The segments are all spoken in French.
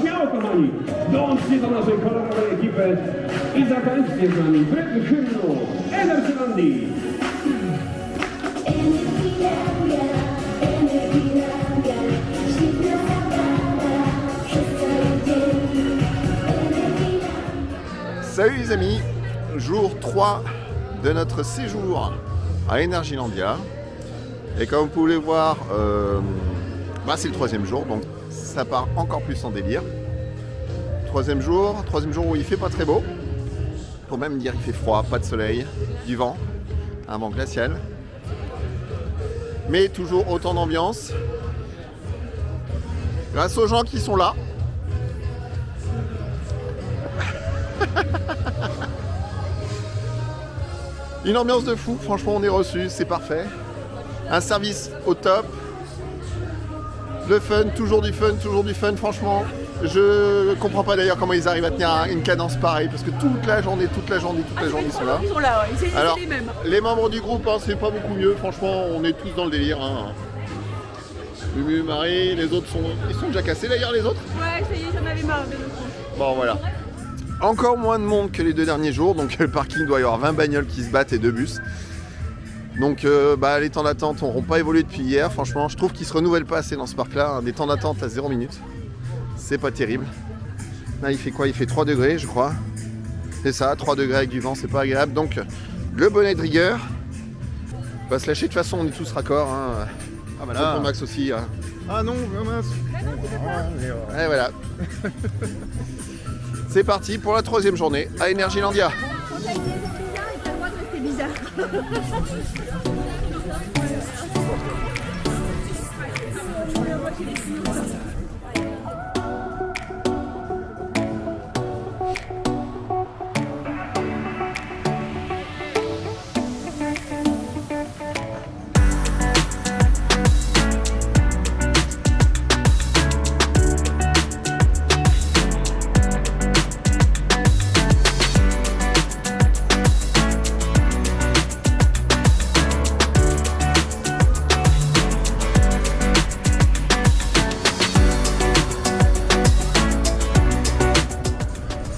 Śmiało, kochani, dołączcie do naszej kolorowej ekipy i zatańczcie z nami w rytm hymnu Energylandii. Salut les amis, jour 3 de notre séjour à Energylandia. Et comme vous pouvez le voir, c'est le troisième jour, donc ça part encore plus en délire. Troisième jour où il fait pas très beau. Pour même dire il fait froid, pas de soleil, du vent, un vent glacial. Mais toujours autant d'ambiance. Grâce aux gens qui sont là. Une ambiance de fou, franchement on est reçu, c'est parfait. Un service au top. Le fun, toujours du fun, franchement. Je comprends pas d'ailleurs comment ils arrivent à tenir une cadence pareille, parce que toute la journée, ils sont là. Ils sont là, ouais. C'est Alors, les mêmes. Les membres du groupe, c'est pas beaucoup mieux, franchement, on est tous dans le délire. Mumu, Marie, les autres ils sont déjà cassés d'ailleurs les autres. Ouais, ça y est, j'en avais marre de notre coup. Bon voilà. Encore moins de monde que les 2 derniers jours, donc le parking doit y avoir 20 bagnoles qui se battent et 2 bus. Donc les temps d'attente n'auront pas évolué depuis hier, franchement je trouve qu'ils se renouvellent pas assez dans ce parc là, des temps d'attente à 0 minutes. C'est pas terrible. Là il fait quoi? Il fait 3 degrés je crois. C'est ça, 3 degrés avec du vent, c'est pas agréable. Donc le bonnet de rigueur va se lâcher, de toute façon on est tous raccords. Ah voilà. Pour Max aussi. Ah non, mince. Et voilà. C'est parti pour la 3e journée à Energylandia. Quand t'as été bizarre, et t'as le droit de rester bizarre.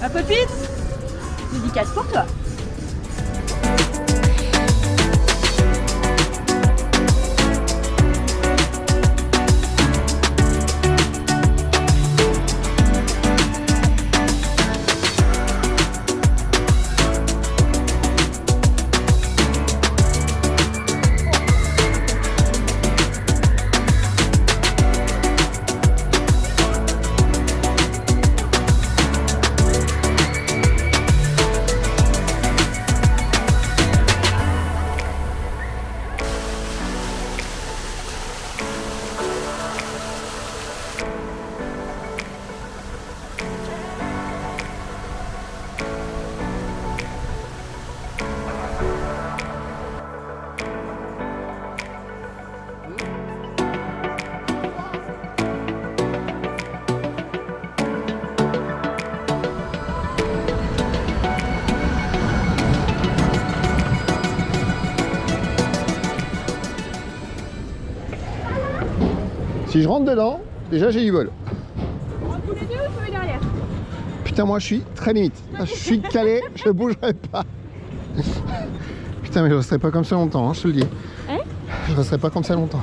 Ma Pépite, dédicace pour toi. Si je rentre dedans, déjà j'ai du bol. Entre tous les deux, je vais derrière. Putain, moi je suis très limite. Je suis calé, je bougerai pas. Putain, mais je resterai pas comme ça longtemps, je te le dis. Hein? Je resterai pas comme ça longtemps.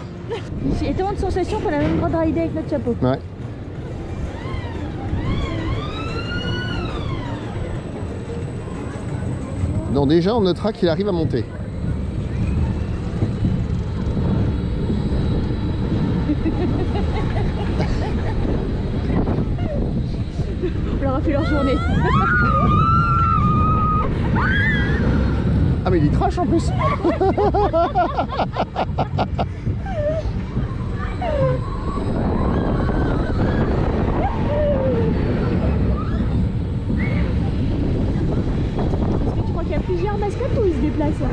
J'ai tellement de sensations qu'on a même le droit de rider avec notre chapeau. Ouais. Donc déjà on notera qu'il arrive à monter. On leur a fait leur journée. Ah mais il est trash en plus. Tu crois qu'il y a plusieurs mascottes ou ils se déplacent là?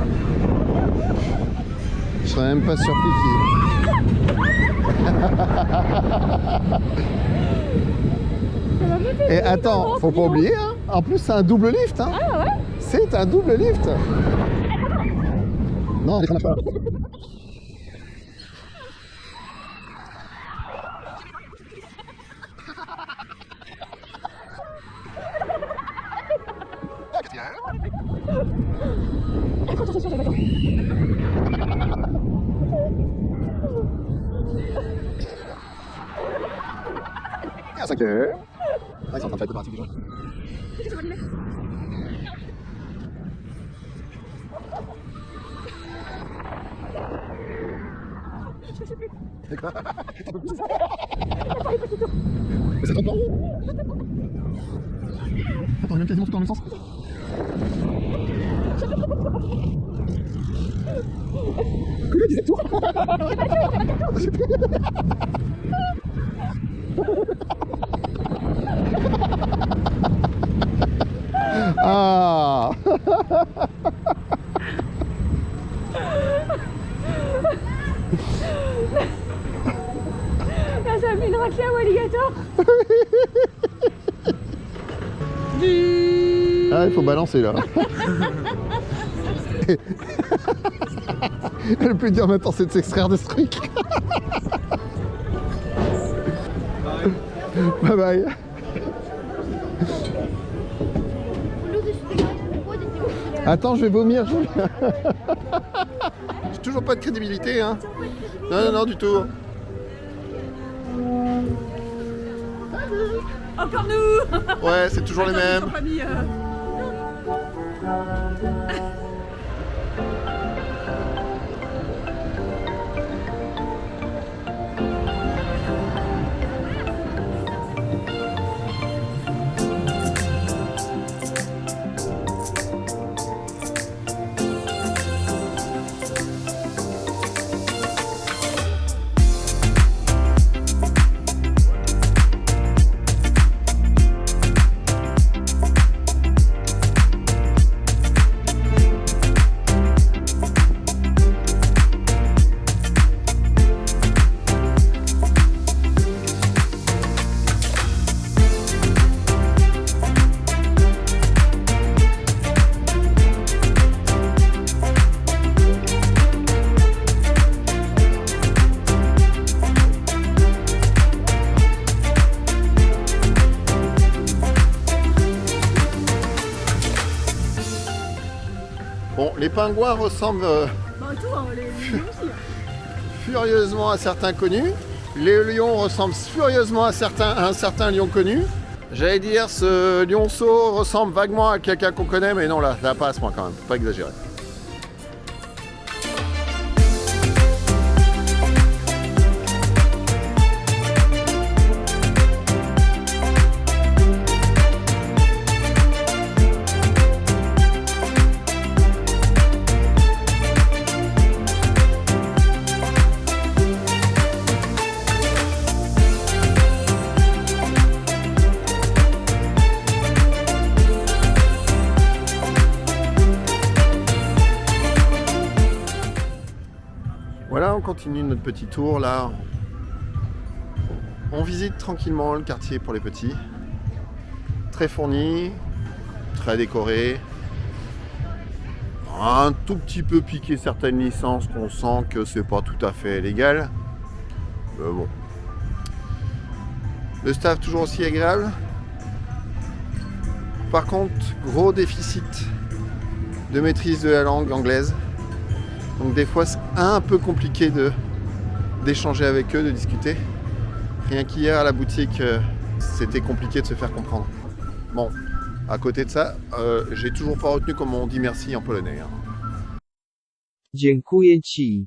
Je serais même pas surpris qu'il... Et attends, faut pas oublier, hein. En plus c'est un double lift, hein. Ah ouais? C'est un double lift. Non, on pas. train de faire les préparatifs des gens. Mais ça tombe pas en haut. Attends, on est même quasiment tout dans le même sens. Combien disait tour? Ah. Là, ça fait une raclée au alligator. Ah, il faut balancer là. Le plus dur maintenant, c'est de s'extraire de ce truc. Bye bye. Attends, je vais vomir. J'ai toujours pas de crédibilité, hein. Non, non, non, du tout. Encore nous. Ouais, c'est toujours les mêmes. Bon, les pingouins ressemblent Bah, tout, hein, les lions aussi. furieusement à certains connus. Les lions ressemblent furieusement à un certain lion connu. J'allais dire, ce lionceau ressemble vaguement à quelqu'un qu'on connaît, mais non, là pas à ce point quand même, faut pas exagérer. Voilà, on continue notre petit tour là. On visite tranquillement le quartier pour les petits. Très fourni, très décoré. Un tout petit peu piqué certaines licences qu'on sent que c'est pas tout à fait légal. Mais bon. Le staff toujours aussi agréable. Par contre, gros déficit de maîtrise de la langue anglaise. Donc des fois c'est un peu compliqué d'échanger avec eux, de discuter. Rien qu'hier à la boutique, c'était compliqué de se faire comprendre. Bon, à côté de ça, j'ai toujours pas retenu comment on dit merci en polonais. Hein. Dziękuję ci.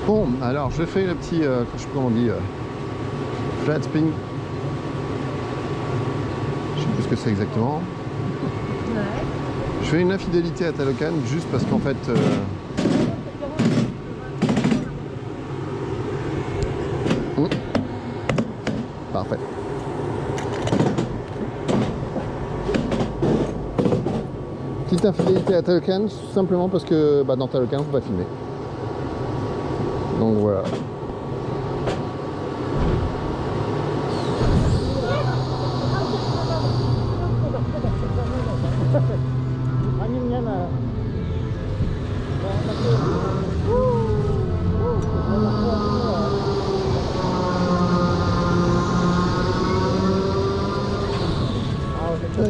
Bon, alors je fais le petit, je sais pas comment on dit, flat spin. Je sais plus ce que c'est exactement. Ouais. Je fais une infidélité à Talocan juste parce qu'en fait... Parfait. Petite infidélité à Talocan, simplement parce que dans Talocan, on ne peut pas filmer. Donc voilà.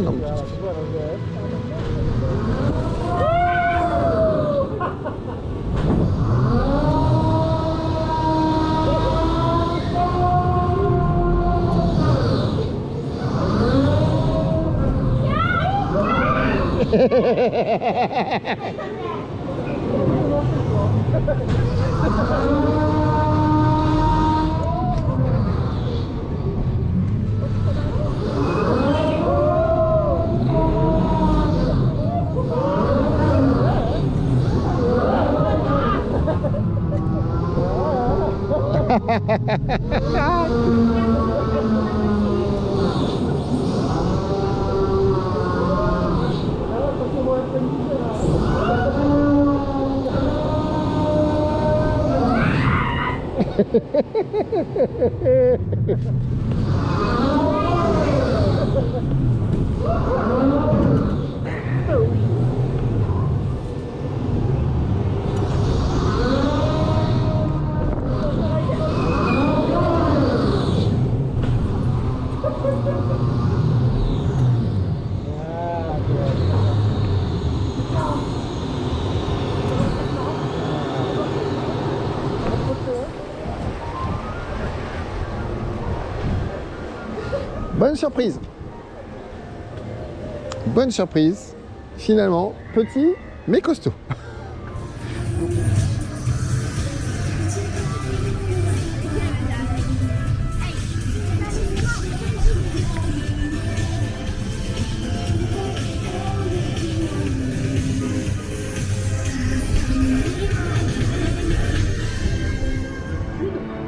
non. Bonne surprise. Bonne surprise. Finalement, petit mais costaud.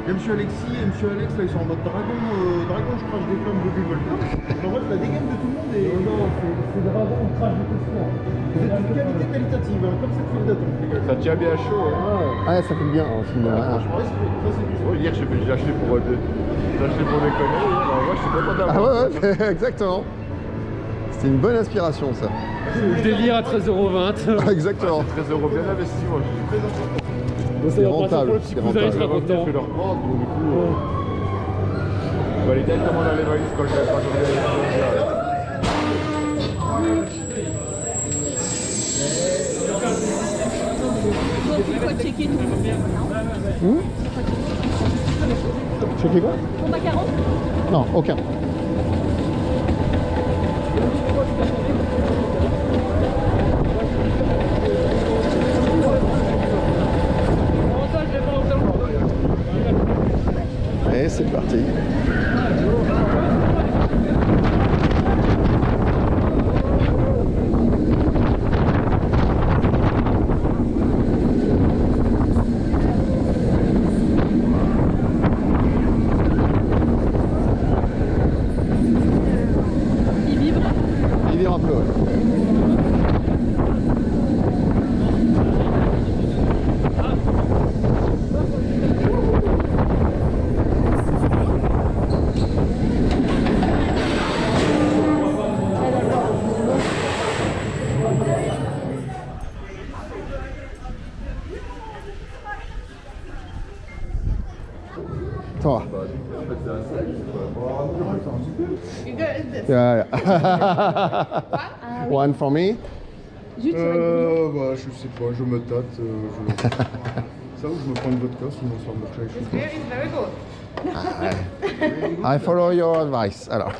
Il y a monsieur Alexis et monsieur Alex, là ils sont en mode dragon, je crache des flammes de Volta. En fait la dégaine de tout le monde est... Non, c'est dragon, crache des flammes. Vous êtes d'une qualité qualitative, hein, comme cette file d'attente les gars. Ça tient bien chaud. Hein. Ouais, ça fait bien en final. Franchement, ça c'est du chaud. Hier j'ai acheté pour des conneries. Alors moi je suis content d'avoir. Ah ouais, exactement. C'était une bonne inspiration ça. Le délire à 13,20 €. Exactement. 13 € bien investi, moi je suis très content. C'est rentable. Le petit cousin il sera content. Je vais leur prendre, donc du coup. Il est comment dans les valises quand je reviens. Il faut checker tout. Checker quoi? Ton macaron? Non, aucun. Et c'est parti. Il vibre. Il vire un peu, ouais. Ça va. Yeah, yeah. One for me. Juste Bah, je sais pas, je me tâte. Ça ou je me prends une vodka, sinon ça me chauffe. I follow your advice. Alors.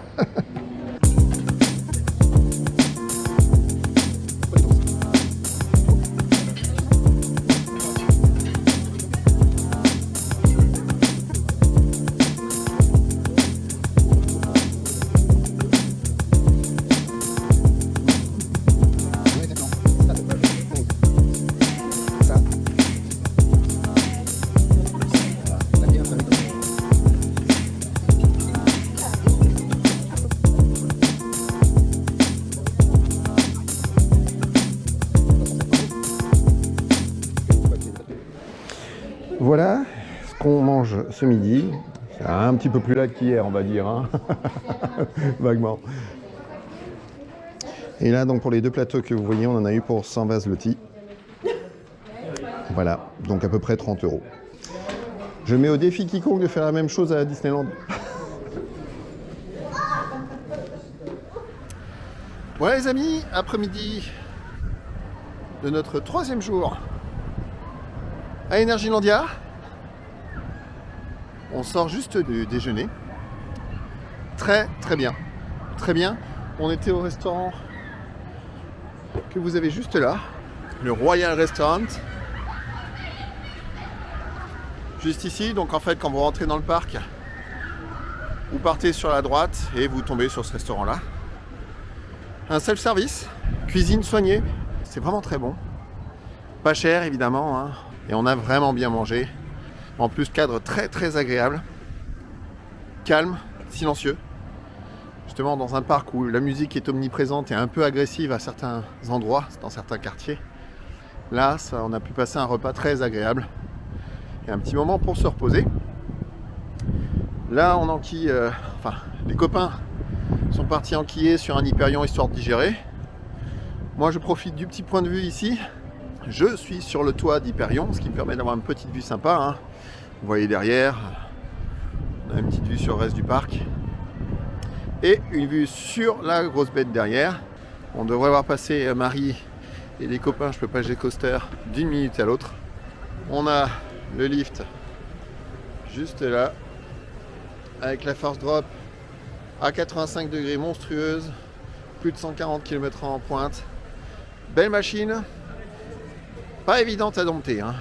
Voilà ce qu'on mange ce midi. C'est un petit peu plus là qu'hier, on va dire, hein. Vaguement. Et là, donc pour les deux plateaux que vous voyez, on en a eu pour 100 vases lotis. Voilà, donc à peu près 30 €. Je mets au défi quiconque de faire la même chose à Disneyland. Voilà les amis, après-midi de notre 3e jour à Energylandia. On sort juste du déjeuner. Très bien. Très bien. On était au restaurant que vous avez juste là, le Royal Restaurant. Juste ici, donc en fait quand vous rentrez dans le parc, vous partez sur la droite et vous tombez sur ce restaurant-là. Un self-service, cuisine soignée, c'est vraiment très bon. Pas cher évidemment, hein. Et on a vraiment bien mangé. En plus, cadre très agréable. Calme, silencieux. Justement dans un parc où la musique est omniprésente et un peu agressive à certains endroits, dans certains quartiers. Là, on a pu passer un repas très agréable. Et un petit moment pour se reposer. Là, on enquille, les copains sont partis enquiller sur un Hyperion histoire de digérer. Moi, je profite du petit point de vue ici. Je suis sur le toit d'Hyperion, ce qui me permet d'avoir une petite vue sympa, hein. Vous voyez derrière, on a une petite vue sur le reste du parc. Et une vue sur la grosse bête derrière. On devrait voir passer Marie et les copains, je peux pas coaster d'une minute à l'autre. On a le lift juste là, avec la force drop à 85 degrés monstrueuse, plus de 140 km/h en pointe. Belle machine, pas évidente à dompter, hein.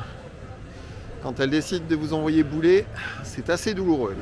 Quand elle décide de vous envoyer bouler, c'est assez douloureux.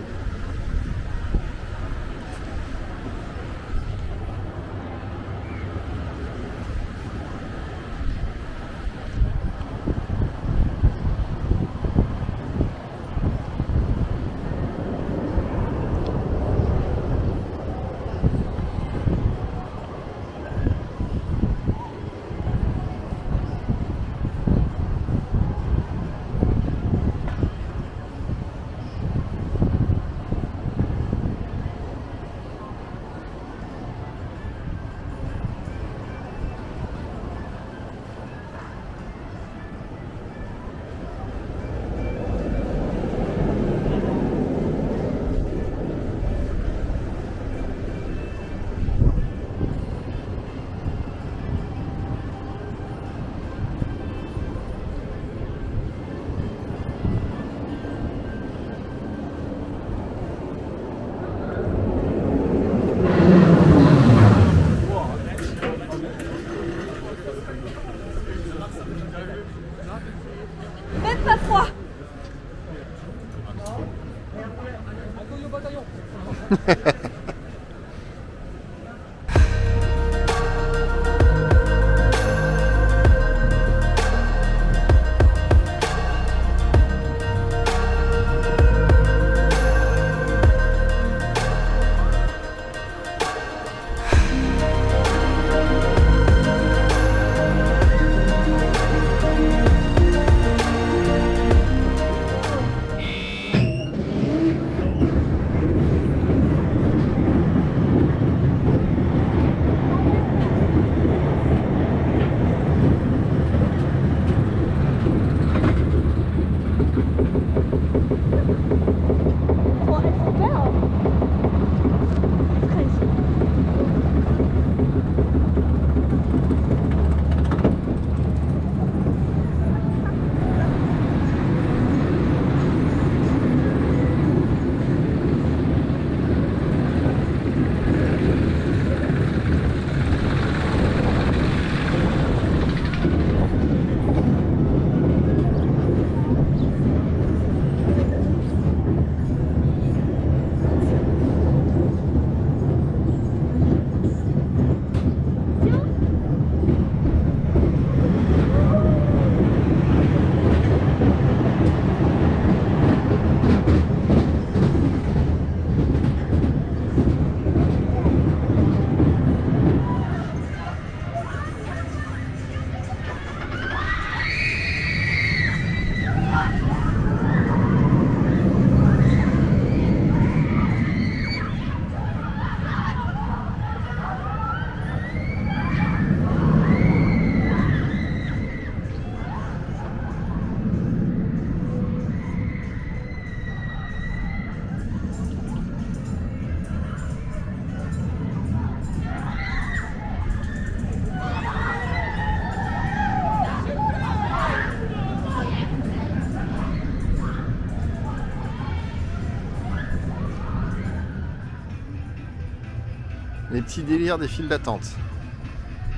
Les petits délires des files d'attente.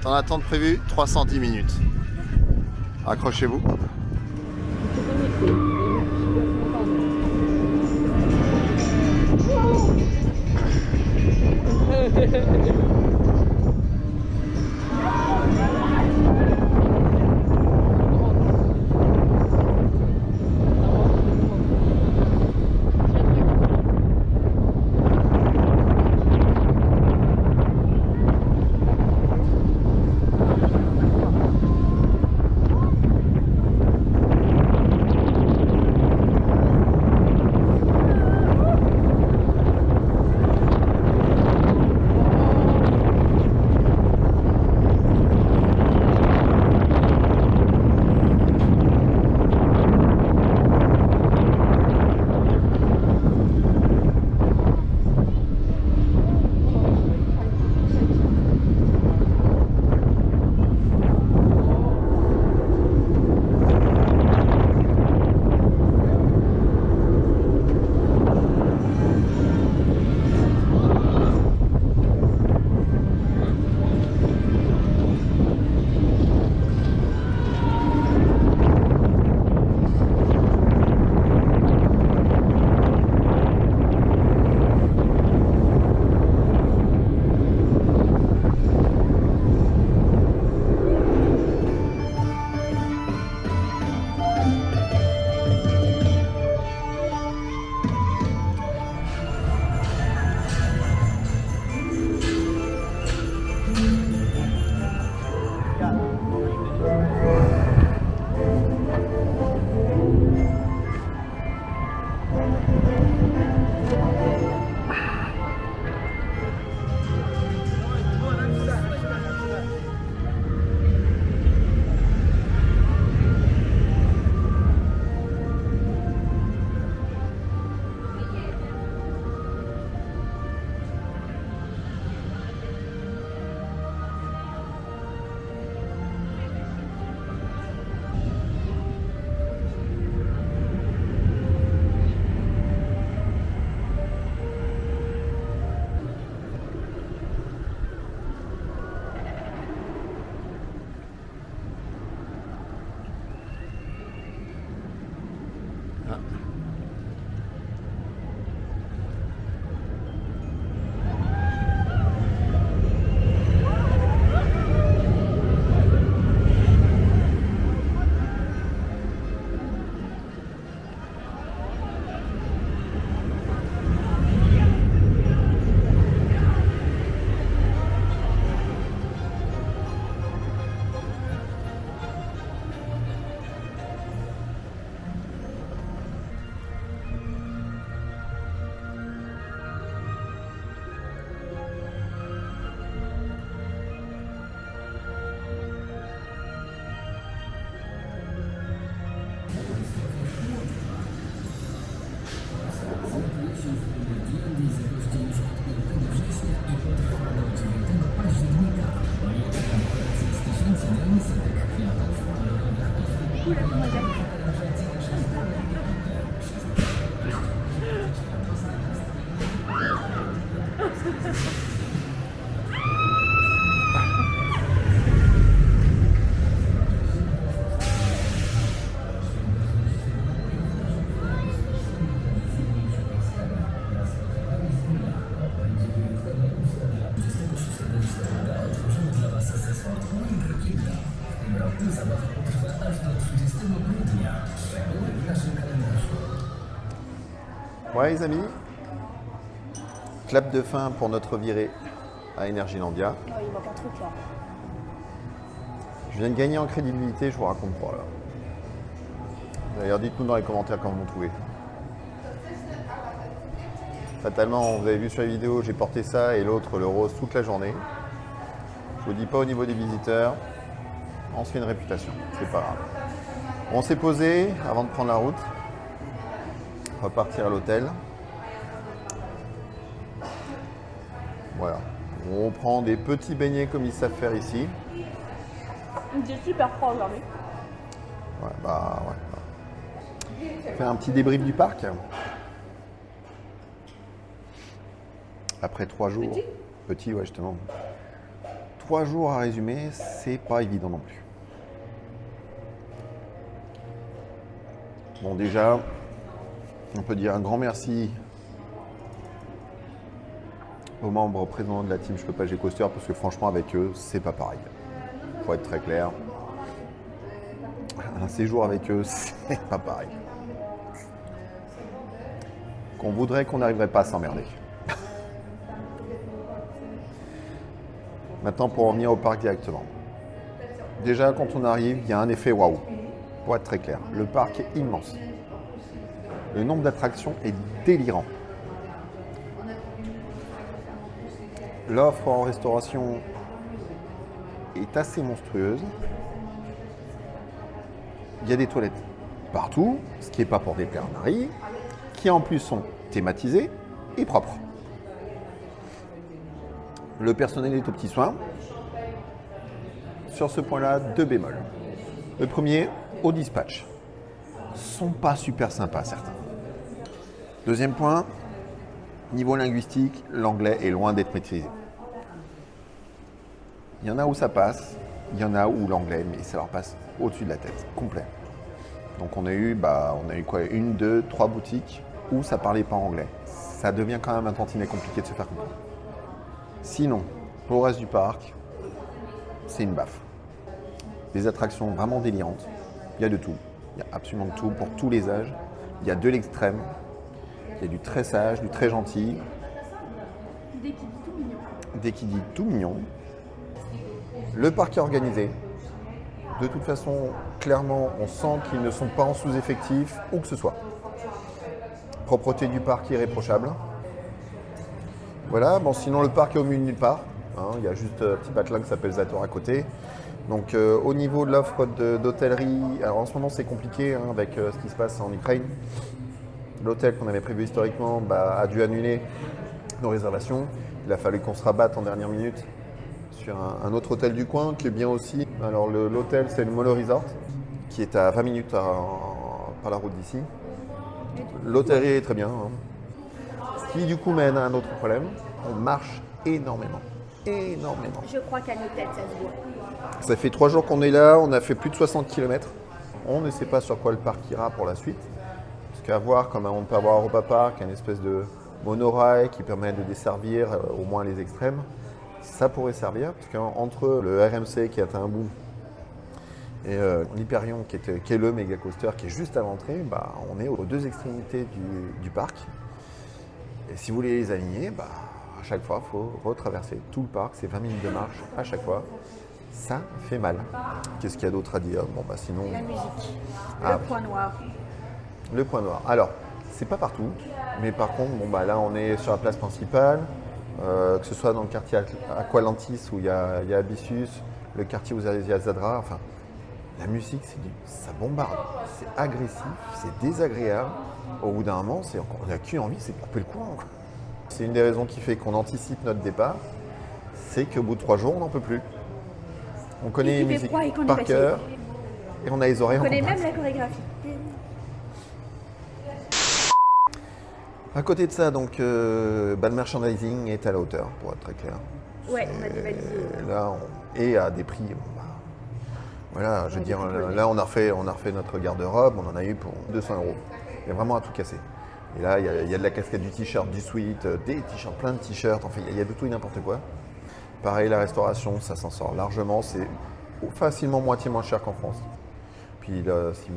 Temps d'attente prévu 310 minutes. Accrochez-vous. Ouais les amis, clap de fin pour notre virée à Energylandia. Oh, il manque un truc là. Je viens de gagner en crédibilité, je vous raconte pas là. D'ailleurs dites-nous dans les commentaires quand vous me trouvez. Fatalement, vous avez vu sur la vidéo, j'ai porté ça et l'autre le rose toute la journée. Je vous dis pas au niveau des visiteurs, on se fait une réputation, c'est pas grave. On s'est posé avant de prendre la route. Repartir à l'hôtel. Voilà. On prend des petits beignets comme ils savent faire ici. Il est super froid aujourd'hui. Ouais, bah ouais. Faire un petit débrief du parc. Après 3 jours. Petit, ouais, justement. 3 jours à résumer, c'est pas évident non plus. Bon, déjà, on peut dire un grand merci aux membres présents de la team Je peux pas G Coaster parce que franchement, avec eux, c'est pas pareil. Faut être très clair. Un séjour avec eux, c'est pas pareil. Qu'on voudrait qu'on n'arriverait pas à s'emmerder. Maintenant, pour revenir au parc directement. Déjà, quand on arrive, il y a un effet waouh. Pour être très clair, le parc est immense. Le nombre d'attractions est délirant. L'offre en restauration est assez monstrueuse. Il y a des toilettes partout, ce qui n'est pas pour déplaire à Marie, qui en plus sont thématisées et propres. Le personnel est aux petits soins. Sur ce point-là, 2 bémols. Le premier, au dispatch. Sont pas super sympas certains. Deuxième point, niveau linguistique, l'anglais est loin d'être maîtrisé. Il y en a où ça passe, il y en a où l'anglais, mais ça leur passe au-dessus de la tête, complet. Donc on a eu quoi, 1, 2, 3 boutiques où ça parlait pas anglais. Ça devient quand même un tantinet compliqué de se faire comprendre. Sinon, pour le reste du parc, c'est une baffe. Des attractions vraiment délirantes. Il y a de tout. Il y a absolument de tout pour tous les âges. Il y a de l'extrême. Il y a du très sage, du très gentil. Dès qu'il dit tout mignon. Dès qu'il dit tout mignon. Le parc est organisé. De toute façon, clairement, on sent qu'ils ne sont pas en sous-effectif, où que ce soit. Propreté du parc irréprochable. Voilà, bon, sinon le parc est au milieu de nulle part. Hein, il y a juste un petit patelin qui s'appelle Zator à côté. Donc au niveau de l'offre d'hôtellerie, alors en ce moment c'est compliqué hein, avec ce qui se passe en Ukraine. L'hôtel qu'on avait prévu historiquement a dû annuler nos réservations. Il a fallu qu'on se rabatte en dernière minute sur un autre hôtel du coin qui est bien aussi. Alors l'hôtel c'est le Molo Resort qui est à 20 minutes par la route d'ici. L'hôtellerie est très bien. Hein. Ce qui du coup mène à un autre problème, on marche énormément. Énormément. Je crois qu'à nos têtes, ça se voit. Ça fait 3 jours qu'on est là, on a fait plus de 60 km. On ne sait pas sur quoi le parc ira pour la suite. Parce qu'à voir, comme on peut avoir à Europa Park, une espèce de monorail qui permet de desservir au moins les extrêmes, ça pourrait servir. Parce qu'entre le RMC qui est à un bout et l'Hyperion qui est le méga coaster qui est juste à l'entrée, on est aux 2 extrémités du parc. Et si vous voulez les aligner, à chaque fois, il faut retraverser tout le parc. C'est 20 minutes de marche à chaque fois. Ça fait mal. Qu'est-ce qu'il y a d'autre à dire? Sinon... La musique. Ah, Le point noir. Le point noir. Alors, c'est pas partout. Mais par contre, là, on est sur la place principale. Que ce soit dans le quartier Aqualantis où il y a Abyssus, le quartier où il y a Zadra. Enfin, la musique, ça bombarde. C'est agressif, c'est désagréable. Au bout d'un moment, on n'a qu'une envie, c'est de couper le courant. C'est une des raisons qui fait qu'on anticipe notre départ. C'est qu'au bout de 3 jours, on n'en peut plus. On connaît les musiques par cœur et on a les oreilles en On connaît compresse. même la chorégraphie. À côté de ça, donc, le merchandising est à la hauteur, pour être très clair. Ouais, on a des valises. Là, et à des prix. Voilà, je veux dire, là, on a refait notre garde-robe, on en a eu pour 200 €. Il y a vraiment à tout casser. Et là, il y a de la casquette, du t-shirt, du sweat, des t-shirts, plein de t-shirts, enfin, il y a de tout et n'importe quoi. Pareil, la restauration, ça s'en sort largement, c'est facilement moitié moins cher qu'en France. Puis là, si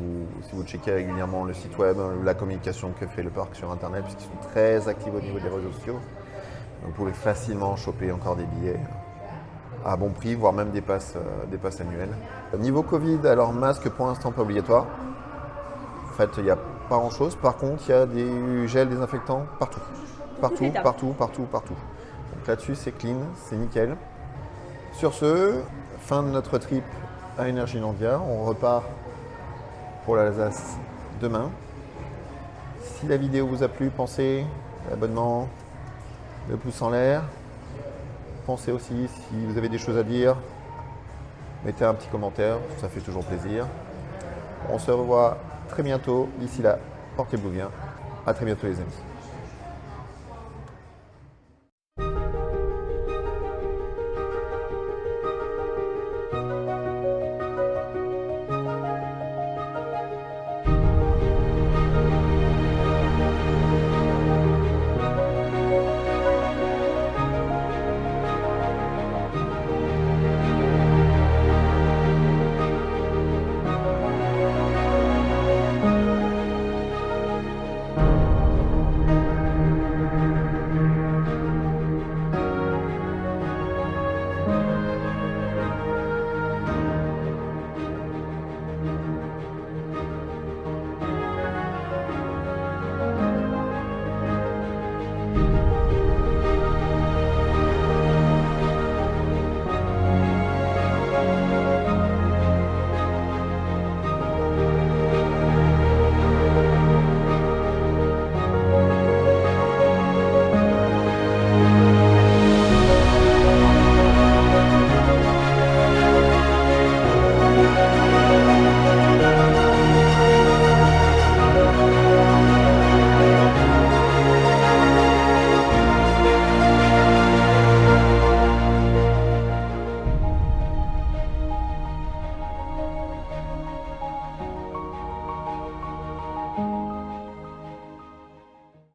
vous checkez régulièrement le site web, la communication que fait le parc sur internet, puisqu'ils sont très actifs au niveau des réseaux sociaux, vous pouvez facilement choper encore des billets à bon prix, voire même des passes annuelles. Niveau Covid, alors masque pour l'instant pas obligatoire. En fait, il n'y a pas grand chose. Par contre, il y a des gels désinfectants partout. Partout. Donc là-dessus, c'est clean, c'est nickel. Sur ce, fin de notre trip à Energylandia. On repart pour l'Alsace demain. Si la vidéo vous a plu, pensez à l'abonnement, le pouce en l'air. Pensez aussi, si vous avez des choses à dire, mettez un petit commentaire, ça fait toujours plaisir. On se revoit très bientôt. D'ici là, portez-vous bien. À très bientôt les amis.